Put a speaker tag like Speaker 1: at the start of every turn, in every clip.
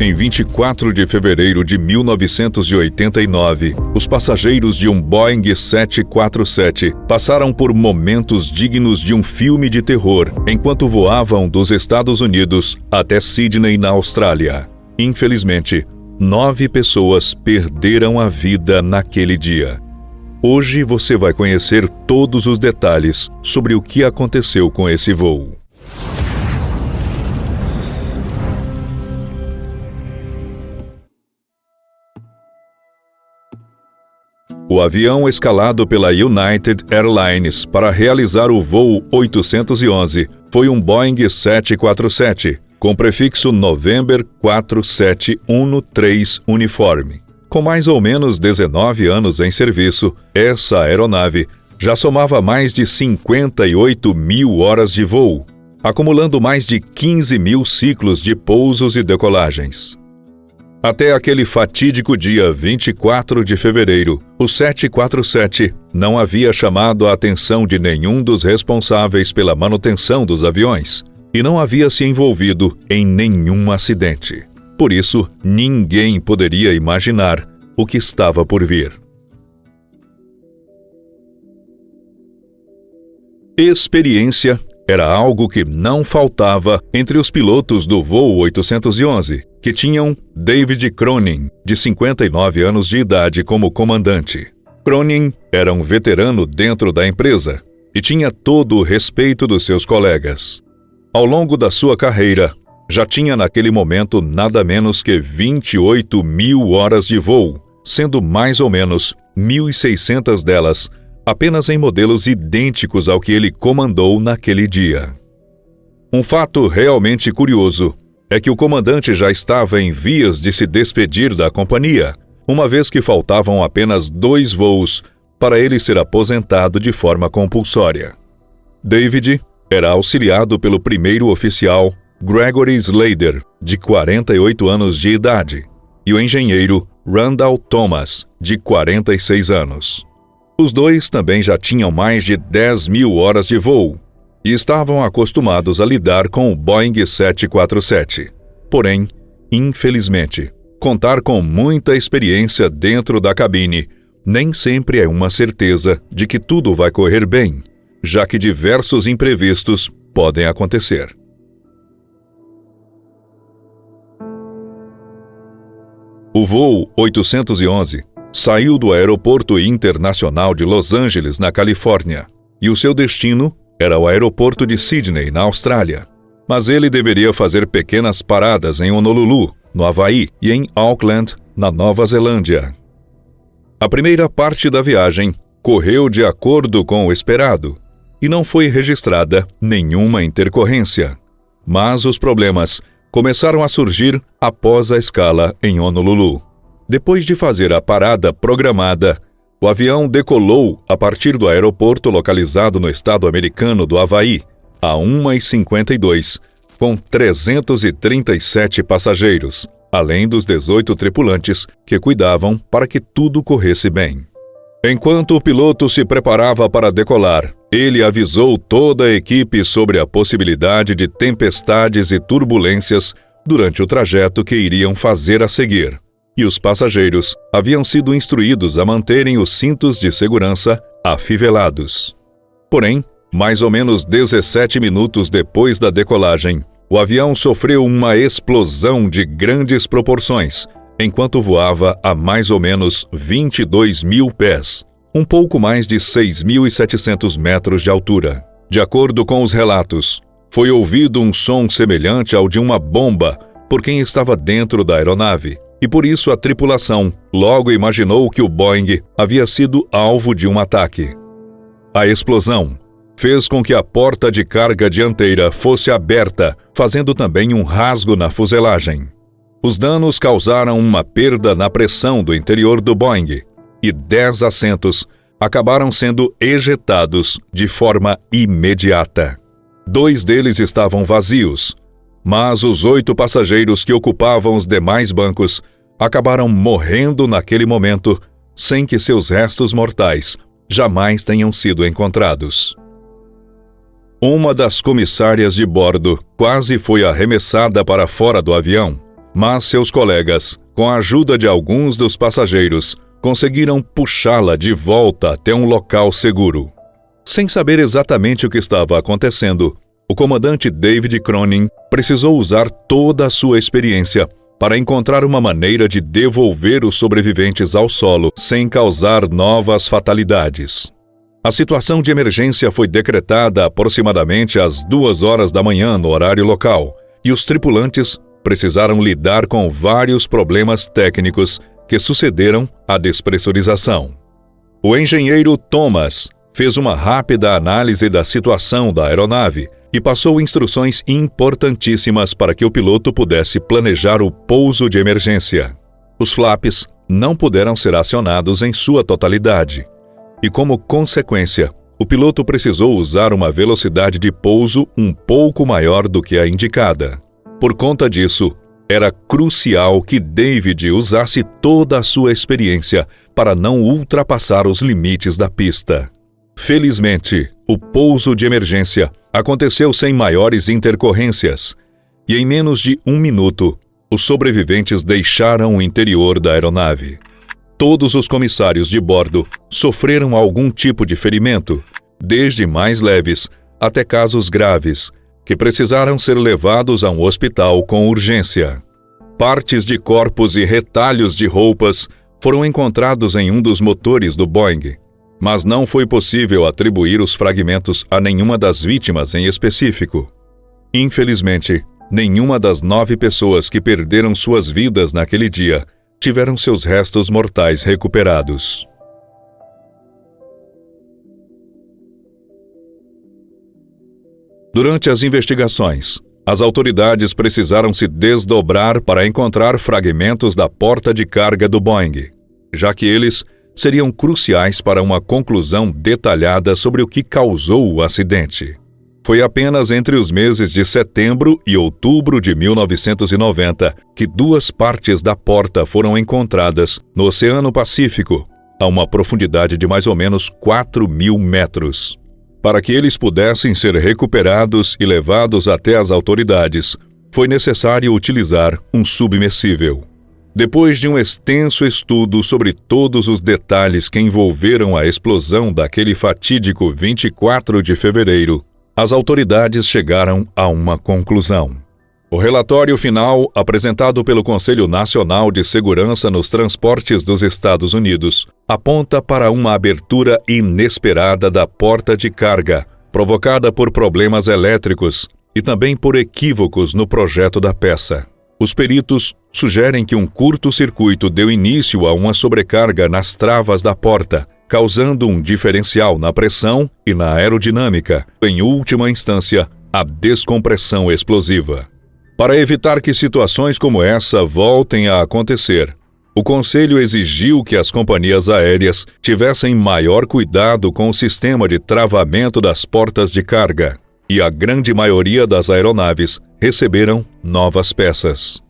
Speaker 1: Em 24 de fevereiro de 1989, os passageiros de um Boeing 747 passaram por momentos dignos de um filme de terror enquanto voavam dos Estados Unidos até Sydney, na Austrália. Infelizmente, 9 pessoas perderam a vida naquele dia. Hoje você vai conhecer todos os detalhes sobre o que aconteceu com esse voo. O avião escalado pela United Airlines para realizar o voo 811 foi um Boeing 747, com prefixo November 4713 Uniforme. Com mais ou menos 19 anos em serviço, essa aeronave já somava mais de 58 mil horas de voo, acumulando mais de 15 mil ciclos de pousos e decolagens. Até aquele fatídico dia 24 de fevereiro, o 747 não havia chamado a atenção de nenhum dos responsáveis pela manutenção dos aviões e não havia se envolvido em nenhum acidente. Por isso, ninguém poderia imaginar o que estava por vir. Experiência era algo que não faltava entre os pilotos do voo 811, que tinham David Cronin, de 59 anos de idade, como comandante. Cronin era um veterano dentro da empresa e tinha todo o respeito dos seus colegas. Ao longo da sua carreira, já tinha naquele momento nada menos que 28 mil horas de voo, sendo mais ou menos 1.600 delas apenas em modelos idênticos ao que ele comandou naquele dia. Um fato realmente curioso é que o comandante já estava em vias de se despedir da companhia, uma vez que faltavam apenas 2 voos para ele ser aposentado de forma compulsória. David era auxiliado pelo primeiro oficial Gregory Slader, de 48 anos de idade, e o engenheiro Randall Thomas, de 46 anos. Os dois também já tinham mais de 10 mil horas de voo e estavam acostumados a lidar com o Boeing 747. Porém, infelizmente, contar com muita experiência dentro da cabine nem sempre é uma certeza de que tudo vai correr bem, já que diversos imprevistos podem acontecer. O voo 811 saiu do Aeroporto Internacional de Los Angeles, na Califórnia, e o seu destino era o Aeroporto de Sydney, na Austrália. Mas ele deveria fazer pequenas paradas em Honolulu, no Havaí, e em Auckland, na Nova Zelândia. A primeira parte da viagem correu de acordo com o esperado, e não foi registrada nenhuma intercorrência. Mas os problemas começaram a surgir após a escala em Honolulu. Depois de fazer a parada programada, o avião decolou a partir do aeroporto localizado no estado americano do Havaí, a 1h52, com 337 passageiros, além dos 18 tripulantes que cuidavam para que tudo corresse bem. Enquanto o piloto se preparava para decolar, ele avisou toda a equipe sobre a possibilidade de tempestades e turbulências durante o trajeto que iriam fazer a seguir. E os passageiros haviam sido instruídos a manterem os cintos de segurança afivelados. Porém, mais ou menos 17 minutos depois da decolagem, o avião sofreu uma explosão de grandes proporções, enquanto voava a mais ou menos 22 mil pés, um pouco mais de 6.700 metros de altura. De acordo com os relatos, foi ouvido um som semelhante ao de uma bomba por quem estava dentro da aeronave. E por isso a tripulação logo imaginou que o Boeing havia sido alvo de um ataque. A explosão fez com que a porta de carga dianteira fosse aberta, fazendo também um rasgo na fuselagem. Os danos causaram uma perda na pressão do interior do Boeing e 10 assentos acabaram sendo ejetados de forma imediata. 2 deles estavam vazios, mas os 8 passageiros que ocupavam os demais bancos acabaram morrendo naquele momento, sem que seus restos mortais jamais tenham sido encontrados. Uma das comissárias de bordo quase foi arremessada para fora do avião, Mas seus colegas, com a ajuda de alguns dos passageiros, conseguiram puxá-la de volta até um local seguro. Sem saber exatamente o que estava acontecendo, o comandante David Cronin precisou usar toda a sua experiência para encontrar uma maneira de devolver os sobreviventes ao solo sem causar novas fatalidades. A situação de emergência foi decretada aproximadamente às 2 horas da manhã no horário local, e os tripulantes precisaram lidar com vários problemas técnicos que sucederam à despressurização. O engenheiro Thomas fez uma rápida análise da situação da aeronave e passou instruções importantíssimas para que o piloto pudesse planejar o pouso de emergência. Os flaps não puderam ser acionados em sua totalidade, e como consequência, o piloto precisou usar uma velocidade de pouso um pouco maior do que a indicada. Por conta disso, era crucial que David usasse toda a sua experiência para não ultrapassar os limites da pista. Felizmente, o pouso de emergência aconteceu sem maiores intercorrências, e em menos de 1 minuto, os sobreviventes deixaram o interior da aeronave. Todos os comissários de bordo sofreram algum tipo de ferimento, desde mais leves até casos graves, que precisaram ser levados a um hospital com urgência. Partes de corpos e retalhos de roupas foram encontrados em um dos motores do Boeing, mas não foi possível atribuir os fragmentos a nenhuma das vítimas em específico. Infelizmente, nenhuma das 9 pessoas que perderam suas vidas naquele dia tiveram seus restos mortais recuperados. Durante as investigações, as autoridades precisaram se desdobrar para encontrar fragmentos da porta de carga do Boeing, já que eles seriam cruciais para uma conclusão detalhada sobre o que causou o acidente. Foi apenas entre os meses de setembro e outubro de 1990 que 2 partes da porta foram encontradas no Oceano Pacífico, a uma profundidade de mais ou menos 4.000 metros. Para que eles pudessem ser recuperados e levados até as autoridades, foi necessário utilizar um submersível. Depois de um extenso estudo sobre todos os detalhes que envolveram a explosão daquele fatídico 24 de fevereiro, as autoridades chegaram a uma conclusão. O relatório final, apresentado pelo Conselho Nacional de Segurança nos Transportes dos Estados Unidos, aponta para uma abertura inesperada da porta de carga, provocada por problemas elétricos e também por equívocos no projeto da peça. Os peritos sugerem que um curto-circuito deu início a uma sobrecarga nas travas da porta, causando um diferencial na pressão e na aerodinâmica, em última instância, a descompressão explosiva. Para evitar que situações como essa voltem a acontecer, o Conselho exigiu que as companhias aéreas tivessem maior cuidado com o sistema de travamento das portas de carga, e a grande maioria das aeronaves receberam novas peças.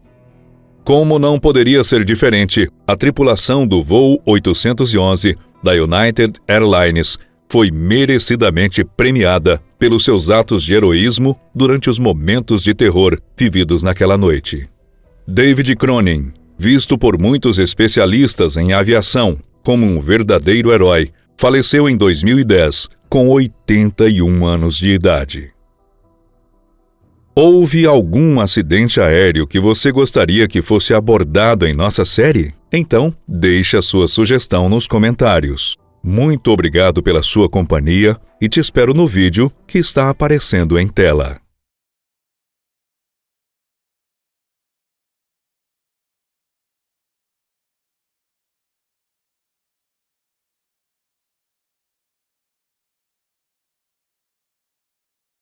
Speaker 1: Como não poderia ser diferente, a tripulação do voo 811 da United Airlines foi merecidamente premiada pelos seus atos de heroísmo durante os momentos de terror vividos naquela noite. David Cronin, visto por muitos especialistas em aviação como um verdadeiro herói, faleceu em 2010 com 81 anos de idade. Houve algum acidente aéreo que você gostaria que fosse abordado em nossa série? Então, deixe a sua sugestão nos comentários. Muito obrigado pela sua companhia e te espero no vídeo que está aparecendo em tela.